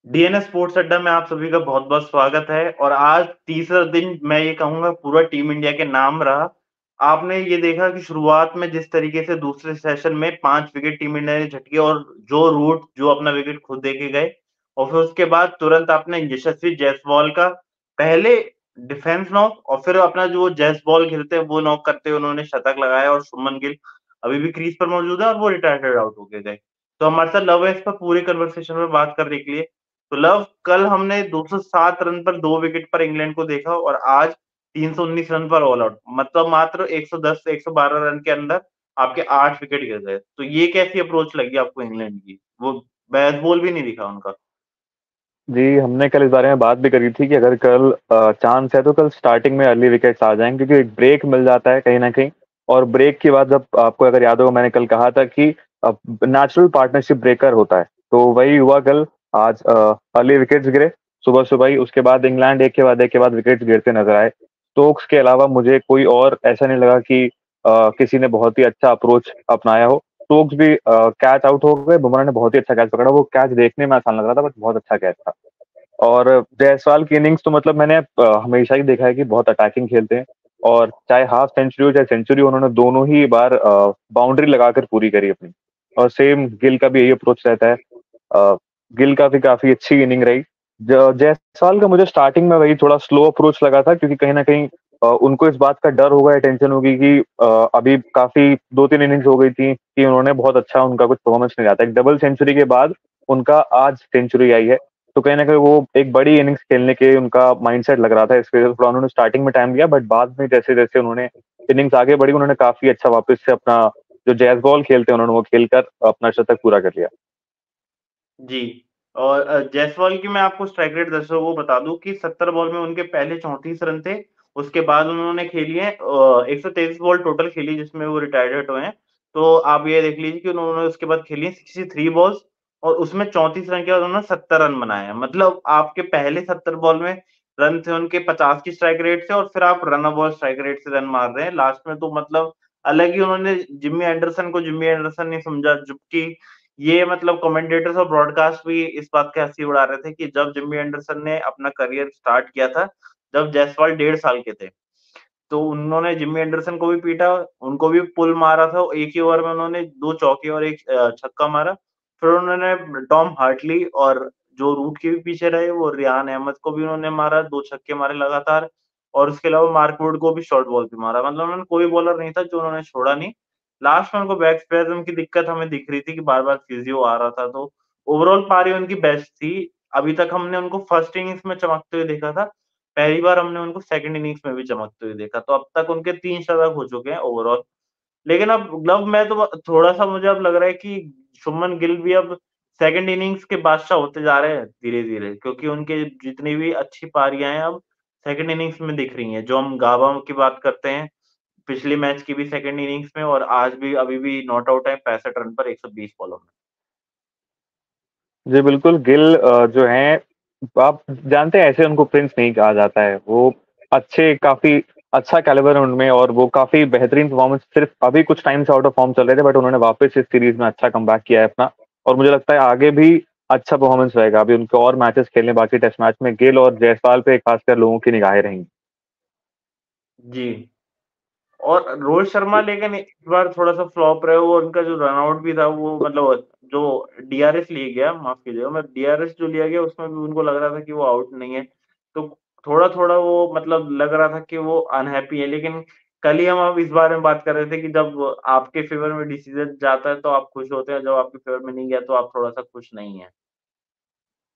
DNS sports अड्डा में आप सभी का बहुत-बहुत स्वागत है और आज तीसरा दिन मैं ये कहूँगा पूरा टीम इंडिया के नाम रहा। आपने ये देखा कि शुरुआत में जिस तरीके से दूसरे सेशन में 5 विकेट टीम इंडिया ने झटके और जो अपना विकेट खुद दे के गए और फिर उसके बाद तुरंत आपने यशस्वी जायसवाल का पहले डिफेंस नॉक और फिर अपना जो जैसबॉल खेलते हैं वो नॉक करते हुए उन्होंने शतक लगाया और शुभमन गिल अभी भी क्रीज पर मौजूद है और वो रिटायर्ड आउट होके गए। तो हमारे साथ लव है इस पर पूरे कन्वर्सेशन में बात करने के लिए। तो लव कल हमने 207 रन पर 2 विकेट पर इंग्लैंड को देखा और आज 319 रन पर ऑल आउट मतलब मात्र 110 से 112 रन के अंदर आपके 8 विकेट गिर गए। तो ये कैसी अप्रोच लगी आपको इंग्लैंड की? वो बेसबॉल भी नहीं दिखा उनका। जी, हमने कल इस बारे में बात भी करी थी कि अगर कल चांस है तो कल स्टार्टिंग में अर्ली विकेट्स आ जाएंगे, क्योंकि एक ब्रेक मिल जाता है कहीं ना कहीं। और ब्रेक के बाद जब आपको अगर याद होगा, मैंने कल कहा था कि नेचुरल पार्टनरशिप ब्रेकर होता है, तो वही हुआ कल। आज अर्ली विकेट्स गिरे सुबह सुबह ही, उसके बाद इंग्लैंड एक के बाद विकेट्स गिरते नजर आए। स्टोक्स के अलावा मुझे कोई और ऐसा नहीं लगा कि किसी ने बहुत ही अच्छा अप्रोच अपनाया हो। स्टोक्स भी कैच आउट हो गए, बुमराह ने बहुत ही अच्छा कैच पकड़ा। वो कैच देखने में आसान लग रहा था, बट बहुत अच्छा कैच था। और जायसवाल की इनिंग्स तो मतलब मैंने हमेशा ही देखा है कि बहुत अटैकिंग खेलते हैं, और चाहे हाफ सेंचुरी हो चाहे सेंचुरी, उन्होंने दोनों ही बार बाउंड्री लगाकर पूरी करी अपनी। और सेम गिल का भी यही अप्रोच रहता है। अ, गिल का भी काफी अच्छी इनिंग रही। जायसवाल का मुझे स्टार्टिंग में वही थोड़ा स्लो अप्रोच लगा था, क्योंकि कहीं ना कहीं उनको इस बात का डर होगा या टेंशन होगी कि अभी काफी 2-3 इनिंग्स हो गई थी कि उन्होंने बहुत अच्छा उनका कुछ परफॉर्मेंस नहीं आता। एक डबल सेंचुरी के बाद उनका आज सेंचुरी आई है, तो कहीं ना कहीं वो एक बड़ी इनिंग्स खेलने के उनका माइंडसेट लग रहा था। इस वजह से थोड़ा उन्होंने स्टार्टिंग में टाइम दिया, बट बाद में जैसे जैसे उन्होंने इनिंग्स आगे बढ़ी, उन्होंने काफी अच्छा वापस से अपना जो जैज बॉल खेलते हैं, उन्होंने वो खेलकर अपना शतक पूरा कर लिया। जी। और जायसवाल की मैं आपको स्ट्राइक रेट दर्शकों को बता दूं कि 70 बॉल में उनके पहले 34 रन थे। उसके बाद उन्होंने खेली है 123 बॉल टोटल खेली जिसमें वो रिटायर्ड हुए हैं। तो आप ये देख लीजिए कि उन्होंने उसके बाद खेली है 63 बॉल्स और उसमें 34 रन के बाद उन्होंने 70 रन बनाए हैं। मतलब आपके पहले 70 बॉल में रन थे उनके 50 की स्ट्राइक रेट से और फिर आप run a ball strike rate से रन मार रहे हैं। लास्ट में तो मतलब अलग ही उन्होंने जिम्मी एंडरसन नहीं समझा, जबकि ये मतलब कमेंटेटर्स और ब्रॉडकास्ट भी इस बात की हँसी उड़ा रहे थे कि जब जिम्मी एंडरसन ने अपना करियर स्टार्ट किया था, जब जायसवाल 1.5 साल के थे, तो उन्होंने जिम्मी एंडरसन को भी पीटा, उनको भी पुल मारा था। एक ही ओवर में उन्होंने 2 चौके और 1 छक्का मारा। फिर उन्होंने टॉम हार्टली और जो रूट के भी पीछे रहे, वो रियान अहमद को भी उन्होंने मारा, 2 छक्के मारे लगातार और उसके अलावा मार्क वुड को भी शॉर्ट बॉल पे मारा। मतलब उन्होंने कोई बॉलर नहीं था जो उन्होंने छोड़ा नहीं। लास्ट में उनको बैक स्पैज़म की दिक्कत हमें दिख रही थी कि बार-बार फिजियो आ रहा था, तो ओवरऑल पारी उनकी बेस्ट थी। अभी तक हमने उनको फर्स्ट इनिंग्स में चमकते हुए देखा था। पहली बार हमने उनको सेकंड इनिंग्स में भी चमकते हुए देखा, तो अब तक उनके 3 शतक हो चुके हैं ओवरऑल। लेकिन अब ग्लव में तो थोड़ा-सा मुझे अब लग रहा है कि शुभमन गिल भी अब सेकंड इनिंग्स के बादशाह होते जा रहे हैं धीरे-धीरे, क्योंकि उनके जितनी भी अच्छी पारियाँ हैं अब सेकंड इनिंग्स में दिख रही हैं। जो हम गाबा की बात करते हैं, पिछले मैच की भी सेकंड इनिंग्स में और आज भी अभी भी नॉट आउट है 65 रन पर 120 बॉलों में। जी बिल्कुल, गिल जो हैं, आप जानते हैं ऐसे उनको प्रिंस नहीं कहा जाता है। वो अच्छे, काफ़ी अच्छा कैलिबर है उनमें, और वो काफ़ी बेहतरीन परफॉर्मेंस सिर्फ अभी कुछ टाइम से आउट ऑफ फॉर्म चल रहे थे, बट उन्होंने वापस इस सीरीज में अच्छा कमबैक किया है अपना। और मुझे लगता है आगे भी अच्छा परफॉर्मेंस रहेगा। अभी उनके और मैचेस खेलने बाकी टेस्ट मैच में, गिल और जायसवाल पे खासकर लोगों की निगाहें रहेंगी। जी। और रोहित शर्मा लेकिन इस बार थोड़ा-सा फ्लॉप रहे वो उनका जो रन आउट भी था वो मतलब जो डीआरएस लिया गया, माफ़ कीजिएगा, मैं डीआरएस जो लिया गया उसमें भी उनको लग रहा था कि वो आउट नहीं है। तो थोड़ा-थोड़ा वो मतलब लग रहा था कि वो अनहैप्पी है, लेकिन कल ही हम अब इस बारे में बात कर रहे थे कि जब आपके फ़ेवर में डिसीज़न जाता है तो आप खुश होते हैं, जब आपके फ़ेवर में नहीं गया तो आप थोड़ा-सा खुश नहीं हैं।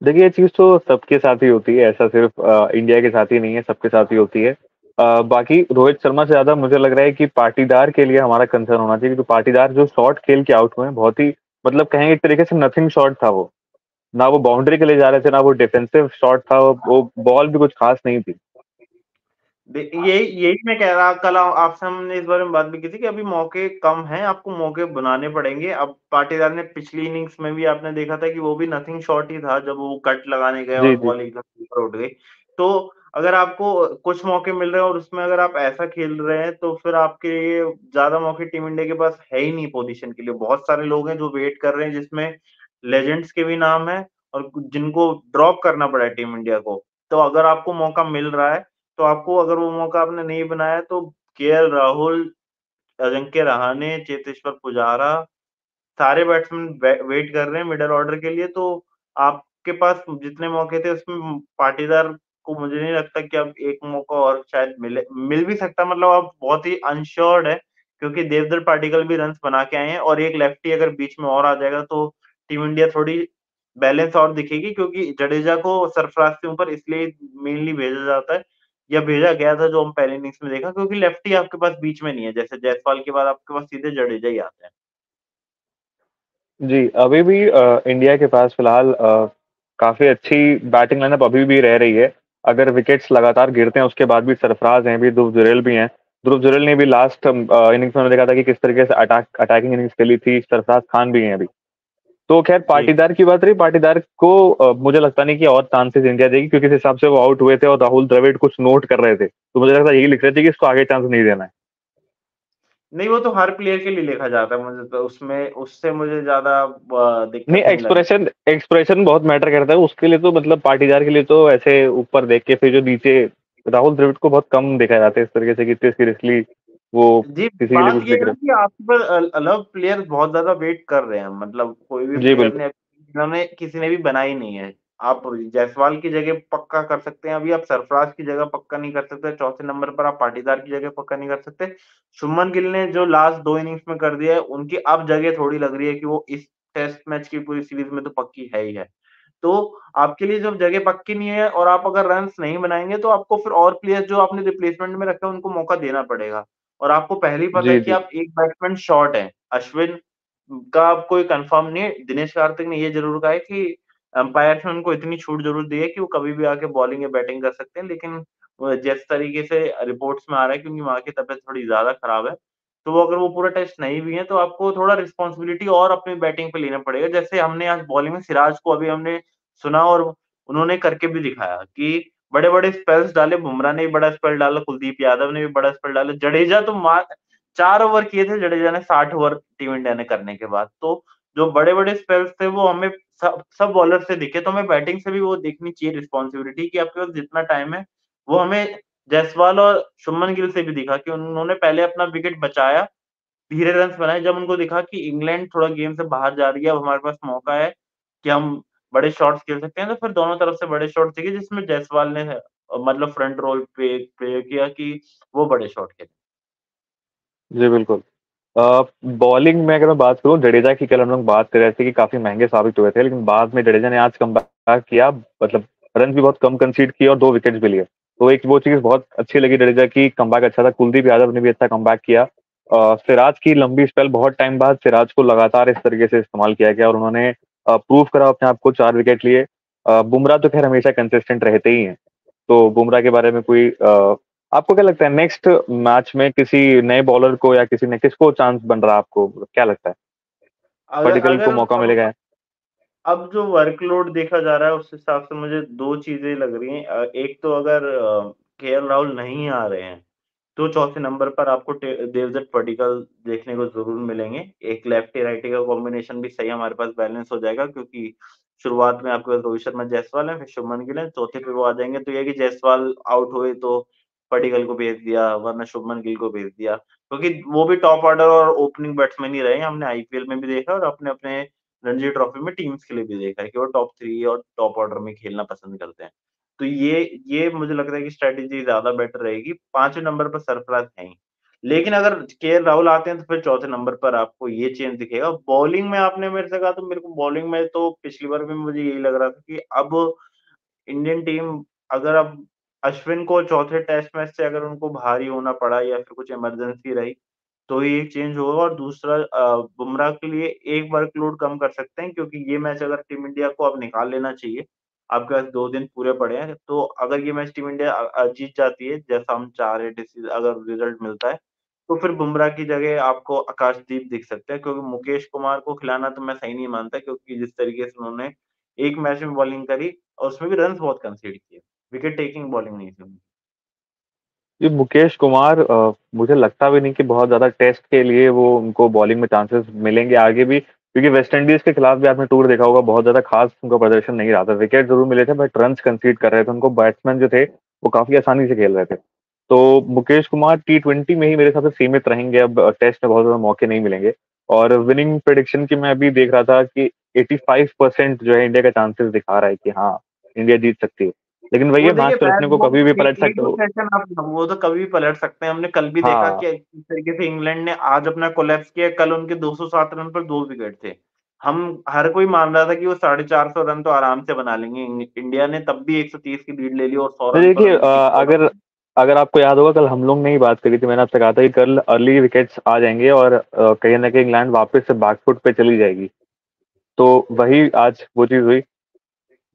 देखिए, ये चीज़ तो सबके साथ ही होती है, ऐसा सिर्फ इंडिया के साथ ही नहीं है, सबके साथ ही होती है। बाकी रोहित शर्मा से ज़्यादा मुझे लग रहा है कि पाटीदार के लिए हमारा कंसर्न होना चाहिए, क्योंकि पाटीदार जो शॉट खेल के आउट हुए हैं, बहुत ही मतलब कहेंगे एक तरीके से नथिंग शॉट था वो। ना वो बाउंड्री के लिए जा रहे थे, ना वो डिफेंसिव शॉट था, वो बॉल भी कुछ खास नहीं थी। यही यही मैं कह रहा, कल आपसे हमने इस बारे में बात भी की थी कि अभी मौके कम हैं, आपको मौके बनाने पड़ेंगे। अब पाटीदार ने पिछली इनिंग्स में भी आपने देखा था कि वो भी नथिंग शॉट ही था जब वो कट लगाने गए और जी, जी। बॉल एकदम ऊपर उठ गई। तो अगर आपको कुछ मौके मिल रहे हैं और उसमें अगर आप ऐसा खेल रहे हैं तो फिर आपके लिए ज्यादा मौके टीम इंडिया के पास है ही नहीं पोजीशन के लिए। बहुत सारे लोग हैं जो वेट कर रहे हैं, जिसमें लेजेंड्स के भी नाम है और जिनको ड्रॉप करना पड़ा है टीम इंडिया को। तो अगर आपको मौका मिल रहा है, तो आपको, अगर वो मौका आपने नहीं बनाया, तो केएल राहुल, अजिंक्य रहाणे, चेतेश्वर पुजारा, सारे बैट्समैन वेट कर रहे हैं मिडिल ऑर्डर के लिए। तो आपके पास जितने मौके थे उसमें पाटीदार को मुझे नहीं लगता कि अब एक मौका और शायद मिल भी सकता, मतलब अब बहुत ही अनश्योर्ड है, क्योंकि देवदत्त पाटिकल भी रन्स बना के आए हैं और एक लेफ्टी अगर बीच में और आ जाएगा तो टीम इंडिया थोड़ी बैलेंस और दिखेगी, क्योंकि जडेजा को सरफराज के ऊपर इसलिए मेनली भेजा जाता है, या भेजा गया था जो हम पहले इनिंग्स में देखा, क्योंकि लेफ्टी आपके पास बीच में नहीं है। जैसे जायसवाल के बाद आपके पास सीधे जडेजा ही आते हैं। जी, अभी भी इंडिया के पास फिलहाल काफ़ी अच्छी बैटिंग लाइनअप अभी भी रह रही है। अगर विकेट्स लगातार गिरते हैं उसके बाद भी सरफराज हैं, भी ध्रुव जुरैल भी हैं। ध्रुव जुरैल ने भी लास्ट इनिंग्स में देखा था कि किस तरीके से अटैकिंग इनिंग्स खेली थी। सरफराज खान भी हैं अभी। तो खैर जी। पाटीदार की बात रही, पाटीदार को मुझे लगता नहीं कि और चांसेस इंडिया देगी, क्योंकि इस हिसाब से वो आउट हुए थे और राहुल द्रविड़ कुछ नोट कर रहे थे। तो मुझे लगता है यही लिख रहे थे कि इसको आगे चांस नहीं देना है। नहीं, वो तो हर प्लेयर के लिए लिखा जाता है, मुझे तो उसमें उससे मुझे ज्यादा नहीं, दिक्कत नहीं लगती। एक्सप्रेशन एक्सप्रेशन बहुत मैटर करता है उसके लिए। तो मतलब पाटीदार के लिए तो ऐसे ऊपर देख के फिर जो नीचे, राहुल द्रविड़ को बहुत कम देखा जाता है इस तरीके से कि इतने सीरियसली वो जी, किसी के लिए बात कुछ ये लिख है ना रहे कि आपके पास अलग प्लेयर बहुत ज्यादा वेट कर रहे हैं, मतलब कोई भी हैं। जी प्लेयर बिल्कुल। ने, इन्होंने किसी ने भी बनाई नहीं है। आप जायसवाल की जगह पक्का कर सकते हैं, अभी आप सरफराज की जगह पक्का नहीं कर सकते, चौथे नंबर पर आप पाटीदार की जगह पक्का नहीं कर सकते। शुभमन गिल ने जो लास्ट 2 इनिंग्स में कर दिया है, उनकी अब जगह थोड़ी लग रही है कि वो इस टेस्ट मैच की पूरी सीरीज में तो पक्की है ही है। तो आपके लिए जब जगह पक्की नहीं है और आप अगर रन्स नहीं बनाएँगे, तो आपको फिर और प्लेयर्स जो आपने रिप्लेसमेंट में रखे हैं उनको मौका देना पड़ेगा। और आपको पहले ही पता है जी, कि जी। आप एक बैट्समैन शॉर्ट हैं। अश्विन का अब कोई कन्फर्म नहीं है। दिनेश कार्तिक ने ये ज़रूर कहा है कि अंपायर्स ने उनको इतनी छूट ज़रूर दी है कि वो कभी भी आके बॉलिंग या बैटिंग कर सकते हैं। लेकिन जिस तरीके से रिपोर्ट्स में आ रहा है, क्योंकि वहाँ की तबीयत थोड़ी ज़्यादा खराब है, तो वो अगर वो पूरा टेस्ट नहीं भी है, तो आपको थोड़ा रिस्पॉन्सिबिलिटी और अपनी बैटिंग पे लेना पड़ेगा। जैसे हमने आज बॉलिंग में सिराज को अभी हमने सुना और उन्होंने करके भी दिखाया कि बड़े-बड़े स्पेल्स डाले, बुमराह ने भी बड़ा स्पेल डाला, कुलदीप यादव ने भी बड़ा स्पेल डाला, जडेजा तो 4 ओवर किए थे जडेजा ने 60 ओवर टीम इंडिया ने करने के बाद। तो जो बड़े-बड़े स्पेल्स थे वो हमें सब सब बॉलर से दिखे, तो हमें बैटिंग से भी वो देखनी चाहिए रिस्पॉन्सिबिलिटी कि आपके पास जितना टाइम है, वो हमें जायसवाल और शुभमन गिल से भी दिखा कि उन्होंने पहले अपना विकेट बचाया, धीरे रन्स बनाए। जब उनको दिखा कि इंग्लैंड थोड़ा गेम से बाहर जा रही है, अब हमारे पास मौका है कि हम बड़े शॉट्स खेल सकते हैं, तो फिर दोनों तरफ से बड़े शॉट दिखे, जिसमें जायसवाल ने मतलब फ्रंट रोल पे प्ले किया कि वो बड़े शॉट खेले। जी बिल्कुल। बॉलिंग में अगर मैं बात करूँ, जडेजा की कल हम लोग बात कर रहे थे कि काफ़ी महँगे साबित हुए थे, लेकिन बाद में जडेजा ने आज कमबैक किया। मतलब रन भी बहुत कम कंसीड किए और 2 विकेट्स भी लिए। तो एक वो चीज़ बहुत अच्छी लगी जडेजा की, कमबैक अच्छा था। कुलदीप यादव ने भी अच्छा कमबैक किया। सिराज की लंबी स्पेल, बहुत टाइम बाद सिराज को लगातार इस तरीके से इस्तेमाल किया गया और उन्होंने प्रूव करा अपने आप को, 4 विकेट लिए। बुमराह तो ख़ैर हमेशा कंसिस्टेंट रहते ही हैं। तो बुमराह के बारे में कोई आपको क्या लगता है नेक्स्ट मैच में किसी नए बॉलर को या किसी ने किसको चांस बन रहा है, आपको क्या लगता है? अगर पडिक्कल को अगर मौका मिलेगा? अब जो वर्कलोड देखा जा रहा है उस हिसाब से मुझे 2 चीज़ें लग रही हैं। एक तो अगर केएल राहुल नहीं आ रहे हैं, तो चौथे नंबर पर आपको देवदत्त पडिक्कल देखने को ज़रूर मिलेंगे। एक लेफ्टी-राइटी का कॉम्बिनेशन भी सही हमारे पास बैलेंस हो जाएगा, क्योंकि शुरुआत में आपके पास रोहित शर्मा, जायसवाल है, फिर शुभमन गिल है, चौथे पे वो आ जाएँगे। तो ये है कि जायसवाल आउट हुए तो पडिक्कल को भेज दिया, वरना शुभमन गिल को भेज दिया। क्योंकि वो भी टॉप ऑर्डर और ओपनिंग बैट्समैन ही रहे हैं। हमने आईपीएल में भी देखा और अपने-अपने रणजी ट्रॉफी में टीम्स के लिए भी देखा है कि वो टॉप 3 और टॉप ऑर्डर में खेलना पसंद करते हैं। तो ये मुझे लगता है कि स्ट्रैटेजी ज़्यादा बेटर रहेगी। 5वें नंबर पर सरफराज हैं ही। लेकिन अगर केएल राहुल आते हैं तो फिर चौथे नंबर पर आपको ये चेंज दिखेगा। बॉलिंग में आपने मेरे से कहा, तो मेरे को बॉलिंग में तो पिछली बार भी मुझे यही लग रहा था कि अब इंडियन टीम, अगर अब अश्विन को चौथे टेस्ट मैच से अगर उनको भारी होना पड़ा या फिर कुछ इमरजेंसी रही, तो ये चेंज होगा। और दूसरा, बुमराह के लिए एक वर्कलोड कम कर सकते हैं, क्योंकि ये मैच अगर टीम इंडिया को अब निकाल लेना चाहिए। आपके पास 2 दिन पूरे पड़े हैं, तो अगर ये मैच टीम इंडिया जीत जाती है, जैसा हम चाह रहे थे अगर रिजल्ट मिलता है, तो फिर बुमराह की जगह आपको आकाशदीप दिख सकते हैं, क्योंकि मुकेश कुमार को खिलाना तो मैं सही नहीं मानता, क्योंकि जिस तरीके से उन्होंने एक मैच में बॉलिंग करी और उसमें भी रन्स बहुत कंसीड किए। विकेट टेकिंग बॉलिंग नहीं थी उनकी। ये मुकेश कुमार मुझे लगता भी नहीं कि बहुत ज़्यादा टेस्ट के लिए वो उनको बॉलिंग में चांसेस मिलेंगे आगे भी, क्योंकि वेस्ट इंडीज के खिलाफ भी आपने टूर देखा होगा, बहुत ज़्यादा खास उनका प्रदर्शन नहीं रहा था। विकेट जरूर मिले थे बट रन्स कंसीड कर रहे थे, उनको बैट्समैन जो थे वो काफ़ी आसानी से खेल रहे थे। तो मुकेश कुमार T20 में ही मेरे हिसाब से सीमित रहेंगे, अब टेस्ट में बहुत ज़्यादा मौके नहीं मिलेंगे। और विनिंग प्रेडिक्शन की मैं अभी देख रहा था कि 85% जो है इंडिया का चांसेस दिखा रहा है कि हाँ, इंडिया जीत सकती है। लेकिन वही वो है, देखिए मैच तो बैट रखने को बॉल कभी भी एक पलट एक सकते दो हो। सेशन आप वो तो कभी भी पलट सकते हैं। हमने कल भी देखा हाँ, कि किस तरीके से इंग्लैंड ने आज अपना कोलैप्स किया, कल उनके 207 रन पर 2 विकेट थे। हम हर कोई मान रहा था कि वो 450 रन तो आराम से बना लेंगे। इंडिया ने तब भी 130 की लीड ले ली और 100 तो रन पर देखिए उनकी अगर अगर आपको याद होगा, कल हम लोग ने ही बात करी थी, मैंने आपसे कहा था कि कल अर्ली विकेट्स आ जाएंगे और कहीं ना कहीं इंग्लैंड वापस से बैकफुट पे चली जाएगी। तो वही आज वो चीज हुई।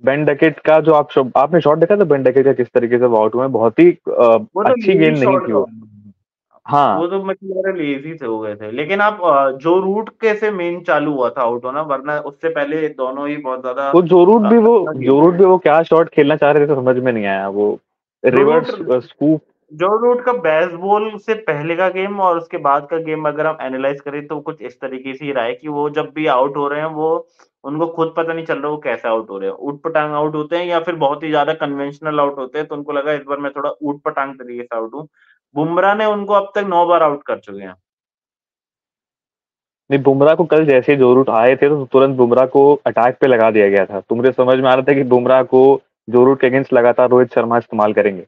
बेन डकेट का जो आपने शॉट देखा था, बेन डकेट का किस तरीके से वो आउट हुए, बहुत ही वो तो अच्छी लेजी गेंद नहीं शॉट थी था। वो। हाँ, वो तो मतलब लेजी से हो गए थे। लेकिन आप जो रूट के से मेन चालू हुआ था आउट होना, वरना उससे पहले दोनों ही बहुत ज्यादा वो अच्छा खेल जो रूट रहे भी थे। वो क्या शॉट खेलना चाह रहे थे समझ में नहीं आया, वो जो रूट रिवर्स स्कूप। जो रूट का बेसबॉल से पहले का गेम और उसके बाद का गेम अगर हम एनालाइज करें, तो कुछ इस तरीके से ही रहा है कि वो जब भी आउट हो रहे हैं, वो उनको खुद पता नहीं चल रहा वो कैसे आउट हो रहे हैं। ऊट-पटांग आउट होते हैं या फिर बहुत ही ज़्यादा कन्वेंशनल आउट होते हैं, तो उनको लगा इस बार मैं थोड़ा ऊट-पटांग तरीके से आउट हूँ। बुमराह ने उनको अब तक 9 बार आउट कर चुके हैं। नहीं, बुमराह को कल जैसे ही जो रूट आए थे तो तुरंत बुमराह को अटैक पे लगा दिया गया था, तो मुझे समझ में आ रहा था कि बुमराह को जो रूट के अगेंस्ट लगातार रोहित शर्मा इस्तेमाल करेंगे।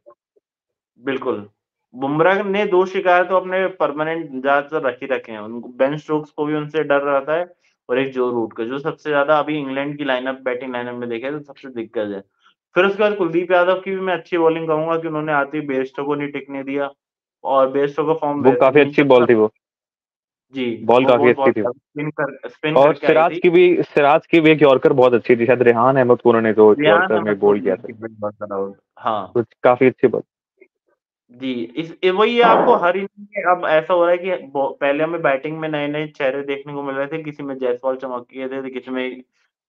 बिल्कुल। बुमराह ने 2 शिकार तो अपने परमानेंट ज़्यादातर रख ही रखे हैं। उनको बेन स्टोक्स को भी उनसे डर रहता है और एक जो रूट का, जो सबसे ज़्यादा अभी इंग्लैंड की लाइनअप बैटिंग लाइनअप में देखें तो सबसे दिग्गज है। फिर उसके बाद कुलदीप यादव की भी मैं अच्छी बॉलिंग कहूँगा कि उन्होंने आते ही बेयस्टो को नहीं टिकने दिया और बेयस्टो का फॉर्म वो वैसे भी काफी नहीं अच्छी चल बॉल रहा। थी वो। जी, बॉल वो काफी बॉल अच्छी बहुत थी। स्पिन और करके आई थी। सिराज की भी एक यॉर्कर बहुत अच्छी थी, शायद रेहान अहमद को उन्होंने जो रेहान यॉर्कर अहमद में को बोल किया था। उनकी बहुत ज़्यादा आउट हाँ। तो काफी अच्छी बॉल। जी, वही है आपको हर इनिंग में अब ऐसा हो रहा है कि पहले हमें बैटिंग में नए-नए चेहरे देखने को मिल रहे थे, किसी में जायसवाल चमक गए थे, तो किसी में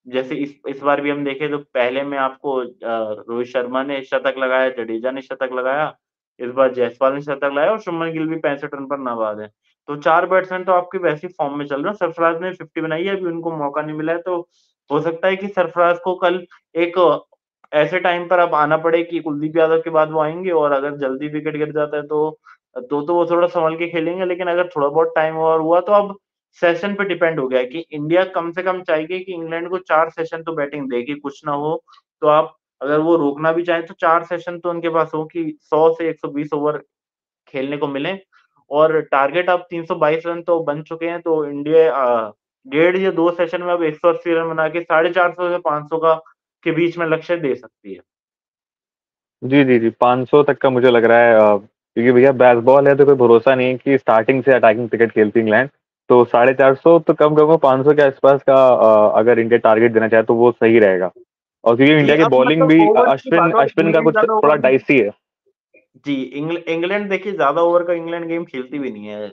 जैसे इस बार भी हम देखें तो पहले में आपको रोहित शर्मा ने शतक लगाया, जडेजा ने शतक लगाया, इस बार जायसवाल ने शतक लगाया और शुभमन गिल भी 65 रन पर नाबाद है। तो 4 बैट्समैन तो आपके वैसे ही फॉर्म में चल रहे हैं, सरफराज ने 50 बनाई है, अभी उनको मौका नहीं मिला है, तो हो सकता है कि सरफराज को कल एक ऐसे टाइम पर अब आना पड़े कि कुलदीप यादव के बाद वो आएँगे और अगर जल्दी विकेट गिर जाता है तो वो थोड़ा सँभल के खेलेंगे, लेकिन अगर थोड़ा बहुत टाइम और हुआ तो अब सेशन पे डिपेंड हो गया है कि इंडिया कम से कम चाहिए कि इंग्लैंड को 4 सेशन तो बैटिंग देगी, कुछ ना हो तो आप अगर वो रोकना भी चाहें तो 4 सेशन तो उनके पास हो कि 100 से 120 ओवर खेलने को मिले और टारगेट अब 322 रन तो बन चुके हैं, तो इंडिया डेढ़ या 2 सेशन में अब 180 रन बना के 450 से 500 का के बीच में लक्ष्य दे सकती है। जी, जी, जी, 500 तक का मुझे लग रहा है, क्योंकि भैया बेसबॉल है तो कोई भरोसा नहीं है कि स्टार्टिंग से अटैकिंग क्रिकेट खेलती इंग्लैंड। तो 450 तो कम कहूँगा, 500 के आसपास का अगर इंडिया टारगेट देना चाहे तो वो सही रहेगा। और क्योंकि जी, इंडिया की अब बॉलिंग मतलब भी ओवर्स की अश्विन बात और अश्विन का इंग्लैंड कुछ ज़्यादा थोड़ा ओवर की डाइसी है। जी, इंग्लैंड देखिए ज़्यादा ओवर का इंग्लैंड गेम खेलती भी नहीं है।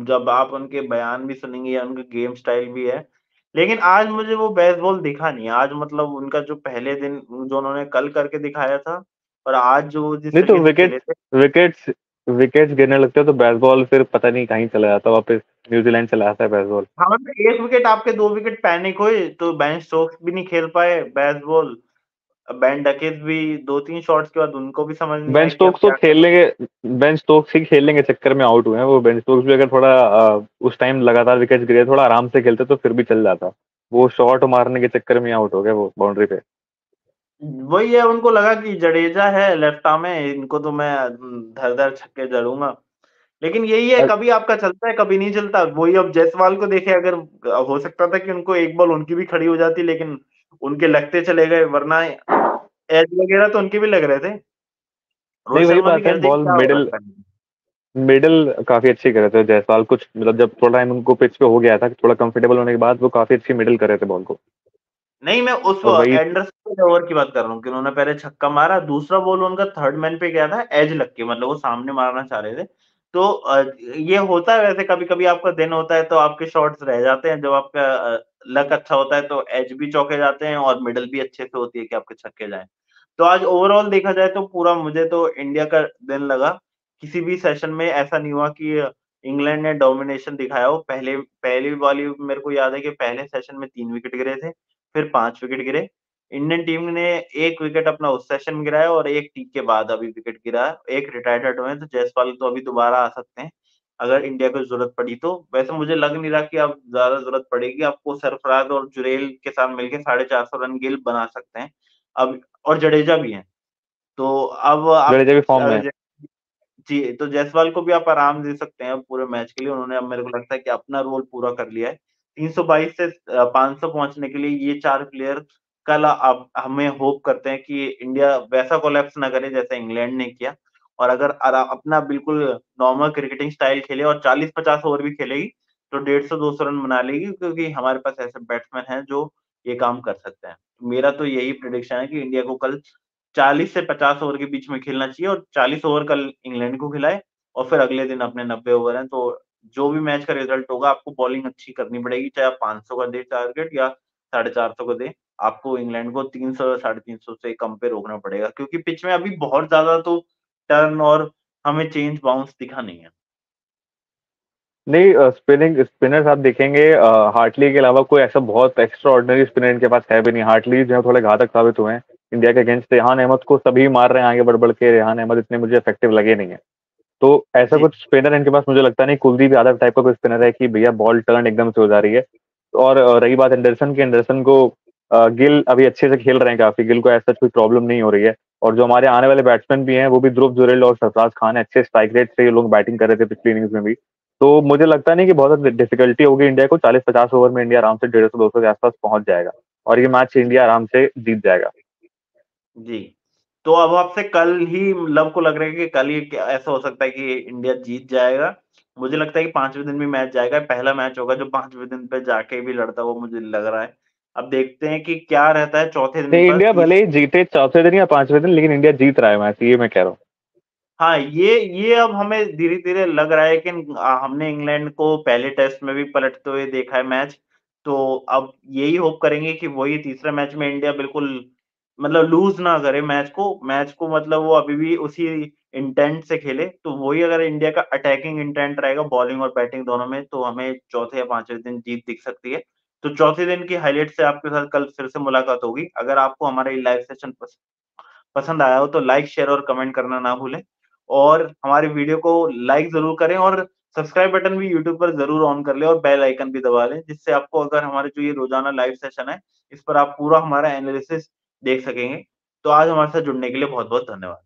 जब आप उनके बयान भी सुनेंगे या उनका गेम स्टाइल भी है। लेकिन आज मुझे वो बेसबॉल दिखा नहीं। आज मतलब उनका जो पहले दिन जो उन्होंने कल करके दिखाया था और आज जो जिस नहीं तो तरीके से खेले थे विकेट्स विकेट्स गिरने लगते हैं तो बेसबॉल फिर पता नहीं कहीं चला जाता है, वापस न्यूजीलैंड चला जाता है बेसबॉल। हाँ, मतलब 1 विकेट आपके 2 विकेट पैनिक हुए, तो बेन स्टोक्स भी नहीं खेल पाए बेसबॉल। बेन डकेट भी 2-3 शॉट्स के बाद उनको भी समझ नहीं बेन आया कि अब स्टोक्स तो क्या करें। खेलने के बेन स्टोक्स ही खेलने के चक्कर में आउट हुए हैं। वो बेन स्टोक्स भी अगर थोड़ा उस टाइम लगातार विकेट्स गिरे, थोड़ा आराम से खेलते तो फिर भी चल जाता। वो शॉट मारने के चक्कर में आउट हो गए वो बाउंड्री पे। वही है उनको लगा कि जडेजा है लेफ्ट आर्म में, इनको तो मैं धर-धर छक्के जड़ूँगा। लेकिन यही है अ, कभी आपका चलता है, कभी नहीं चलता। वही अब जायसवाल को देखें अगर हो सकता था कि उनको एक बॉल उनकी भी खड़ी हो जाती लेकिन उनके लगते चले गए वरना एज वगैरह तो उनके भी लग रहे थे। नहीं, रोहित वही शर्मा भी बात कह है, रहे थे कि बॉल क्या हो मिडिल रहा है? मिडिल काफी अच्छी कर रहे थे जायसवाल। कुछ मतलब जब थोड़ा टाइम उनको पिच पे हो गया था, थोड़ा कंफर्टेबल होने के बाद वो काफी अच्छी मिडिल कर रहे थे बॉल को। नहीं मैं उस और वही एंडरसन को वाले ओवर की बात कर रहा हूँ कि उन्होंने पहले छक्का मारा, दूसरा बॉल उनका थर्ड मैन पे गया था एज लग के, मतलब वो सामने मारना चाह रहे थे। तो ये होता है वैसे, कभी-कभी आपका दिन होता है तो आपके शॉट्स रह जाते हैं, जब आपका लक अच्छा होता है तो एज भी चौके जाते हैं और मिडल भी अच्छे से होती है कि आपके छक्के जाएँ। तो आज ओवरऑल देखा जाए तो पूरा मुझे तो इंडिया का दिन लगा। किसी भी सेशन में ऐसा नहीं हुआ कि इंग्लैंड ने डोमिनेशन दिखाया हो। पहली वाली मेरे को याद है कि पहले सेशन में 3 विकेट गिरे थे, फिर 5 विकेट गिरे। इंडियन टीम ने 1 विकेट अपना उस सेशन में गिराया और 1 टी के बाद अभी विकेट गिरा है। 1 रिटायर्ड हुए हैं, तो जायसवाल तो अभी दोबारा आ सकते हैं, अगर इंडिया को ज़रूरत पड़ी तो। वैसे मुझे लग नहीं रहा कि अब ज़्यादा ज़रूरत पड़ेगी, आपको सरफराज और जुरेल के साथ मिलके 450 रन गिल बना सकते हैं। अब और जडेजा भी हैं। तो अब आप जडेजा भी फॉर्म में अगर है। ज जी, तो जायसवाल को भी आप आराम दे सकते हैं अब पूरे मैच के लिए। उन्होंने अब मेरे को लगता है कि अपना रोल पूरा कर लिया है। 322 से 500 पहुँचने के लिए ये 4 प्लेयर कल अब हमें होप करते हैं कि इंडिया वैसा कोलैप्स ना करे जैसा इंग्लैंड ने किया। और अगर अपना बिल्कुल नॉर्मल क्रिकेटिंग स्टाइल खेले और 40-50 ओवर भी खेलेगी, तो 150-200 रन बना लेगी, क्योंकि हमारे पास ऐसे बैट्समैन हैं जो ये काम कर सकते हैं। मेरा तो यही प्रेडिक्शन है कि इंडिया को कल 40 से 50 ओवर के बीच में खेलना चाहिए और 40 ओवर कल इंग्लैंड को खिलाए और फिर अगले दिन अपने 90 ओवर हैं, तो जो भी मैच का रिज़ल्ट होगा आपको बॉलिंग अच्छी करनी पड़ेगी, चाहे आप 500 का दें टारगेट या 450 का दें। आपको इंग्लैंड को 300 साढ़े 300 से कम पे रोकना पड़ेगा, क्योंकि पिच में अभी बहुत ज़्यादा तो टर्न और हमें चेंज बाउंस दिखा नहीं है। नहीं, स्पिनर्स आप देखेंगे, हार्टली के अलावा कोई ऐसा बहुत एक्स्ट्रा ऑर्डिनरी स्पिनर इनके पास है भी नहीं। हार्टली जो है थोड़े घातक साबित हुए हैं इंडिया के अगेंस्ट। रेहान अहमद को सभी मार रहे हैं आगे बढ़-बढ़ के, रेहान अहमद इतने मुझे इफेक्टिव लगे नहीं है। तो ऐसा जी, कुछ स्पिनर इनके पास मुझे लगता नहीं। कुलदीप यादव टाइप का कोई स्पिनर है कि भैया बॉल टर्न एकदम से हो जा रही है। और रही बात एंडरसन की, एंडरसन को गिल अभी अच्छे से खेल रहे हैं काफी, गिल को ऐसा कोई प्रॉब्लम नहीं हो रही है। और जो हमारे आने वाले बैट्समैन भी हैं वो भी ध्रुव जुरेल और सरफराज खान है, अच्छे स्ट्राइक रेट से ये लोग बैटिंग कर रहे थे पिछली इनिंग्स में भी। तो मुझे लगता नहीं कि बहुत डिफिकल्टी होगी इंडिया को। 40-50 ओवर में इंडिया आराम से 150-200 के आसपास पहुंच जाएगा और ये मैच इंडिया आराम से जीत जाएगा। जी। तो अब आपसे कल ही लव को लग रहा है कि कल ही क्या ऐसा हो सकता है कि इंडिया जीत जाएगा। मुझे लगता है कि 5वें दिन भी मैच जाएगा। पहला मैच होगा जो 5वें दिन पे जाके भी लड़ता हुआ मुझे लग रहा है। अब देखते हैं कि क्या रहता है चौथे दिन नहीं, पर इंडिया भले तीस ही जीते चौथे दिन या 5वें दिन, लेकिन इंडिया जीत रहा है मैच, ये मैं कह रहा हूँ। हाँ, ये अब हमें धीरे-धीरे लग रहा है कि हमने इंग्लैंड को पहले टेस्ट में भी पलटते हुए देखा है मैच, तो अब यही होप करेंगे कि वही तीसरे मैच में इंडिया बिल्कुल मतलब लूज़ ना करे मैच को मतलब वो अभी भी उसी इंटेंट से खेले, तो वही अगर इंडिया का अटैकिंग इंटेंट रहेगा बॉलिंग और बैटिंग दोनों में, तो हमें चौथे या 5वें दिन जीत दिख सकती है। तो चौथे दिन की हाइलाइट से आपके साथ कल फिर से मुलाकात होगी। अगर आपको हमारा ये लाइव सेशन पसंद आया हो तो लाइक, शेयर और कमेंट करना ना भूलें। और हमारी वीडियो को लाइक ज़रूर करें और सब्सक्राइब बटन भी यूट्यूब पर ज़रूर ऑन कर लें और बेल आइकन भी दबा लें, जिससे आपको अगर हमारे जो ये रोज़ाना लाइव सेशन है, इस पर आप पूरा हमारा एनालिसिस देख सकेंगे। तो आज हमारे साथ जुड़ने के लिए बहुत-बहुत धन्यवाद।